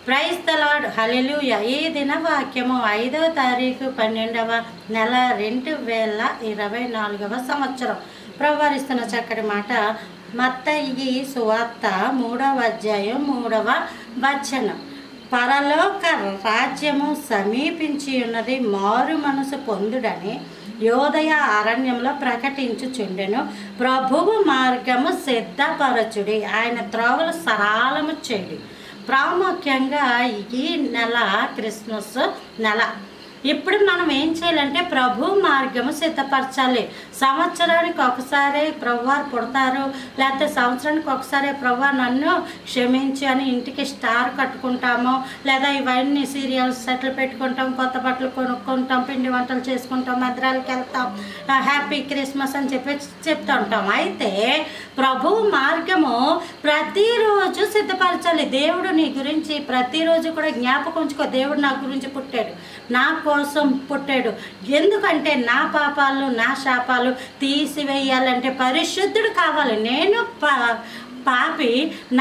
Praise the lord, హల్లెలూయా. ఈ దిన వాక్యము 5వ తారీఖు 12వ నెల 2024 సంవత్సరం. ప్రవరిస్తున్న చక్కటి మాట మత్తయి సువార్త 3వ అధ్యాయం 3వ వచనం. పరలోక రాజ్యము సమీపించి ఉన్నది, మారు మనసు పొందుడని యోదయ అరణ్యంలో ప్రకటించుచుండెను. ప్రభువు మార్గము సిద్ధపరచుడి, ఆయన త్రోవలు సరళము చేయుడి. ప్రాముఖ్యంగా ఈ నెల క్రిస్మస్ నెల. ఇప్పుడు మనం ఏం చేయాలంటే ప్రభు మార్గము సిద్ధపరచాలి. సంవత్సరానికి ఒకసారి ప్రభువారు పుడతారు, లేకపోతే సంవత్సరానికి ఒకసారి ప్రభువారు నన్ను క్షమించి అని ఇంటికి స్టార్ కట్టుకుంటాము, లేదా ఇవన్నీ సీరియల్స్ సెట్లు పెట్టుకుంటాం, కొత్త బట్టలు కొనుక్కుంటాం, పిండి వంటలు చేసుకుంటాం, మందిరాలకు వెళ్తాం, హ్యాపీ క్రిస్మస్ అని చెప్తూ ఉంటాం. అయితే ప్రభు మార్గము ప్రతిరోజు సిద్ధపరచాలి. దేవుడు నీ గురించి ప్రతిరోజు కూడా జ్ఞాపకం ఉంచుకో. దేవుడు నా గురించి పుట్టాడు, నా కోసం పుట్టాడు. ఎందుకంటే నా పాపాలు నా శాపాలు తీసివేయాలంటే పరిశుద్ధుడు కావాలి. నేను పాపి,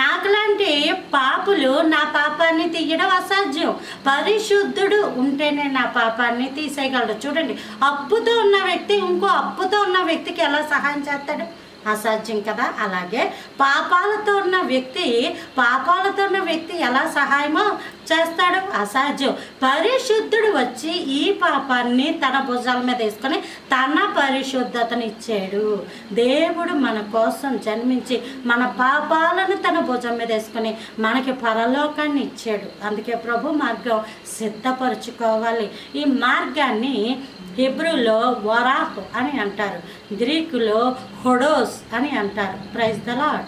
నాకులాంటి పాపులు నా పాపాన్ని తీయడం అసాధ్యం. పరిశుద్ధుడు ఉంటేనే నా పాపాన్ని తీసేయగలడు. చూడండి, అప్పుతో ఉన్న వ్యక్తి ఇంకో అప్పుతో ఉన్న వ్యక్తికి ఎలా సహాయం చేస్తాడు? అసాధ్యం కదా. అలాగే పాపాలతో ఉన్న వ్యక్తి ఎలా సహాయమో చేస్తాడు? అసాధ్యం. పరిశుద్ధుడు వచ్చి ఈ పాపాన్ని తన భుజాల మీద వేసుకొని తన పరిశుద్ధతను ఇచ్చాడు. దేవుడు మన కోసం జన్మించి మన పాపాలను తన భుజం మీద వేసుకొని మనకి పరలోకాన్ని ఇచ్చాడు. అందుకే ప్రభు మార్గం సిద్ధపరచుకోవాలి. ఈ మార్గాన్ని హెబ్రూలో వరాహ్ అని అంటారు, గ్రీకులో హోడోస్ అని అంటారు. Praise the lord.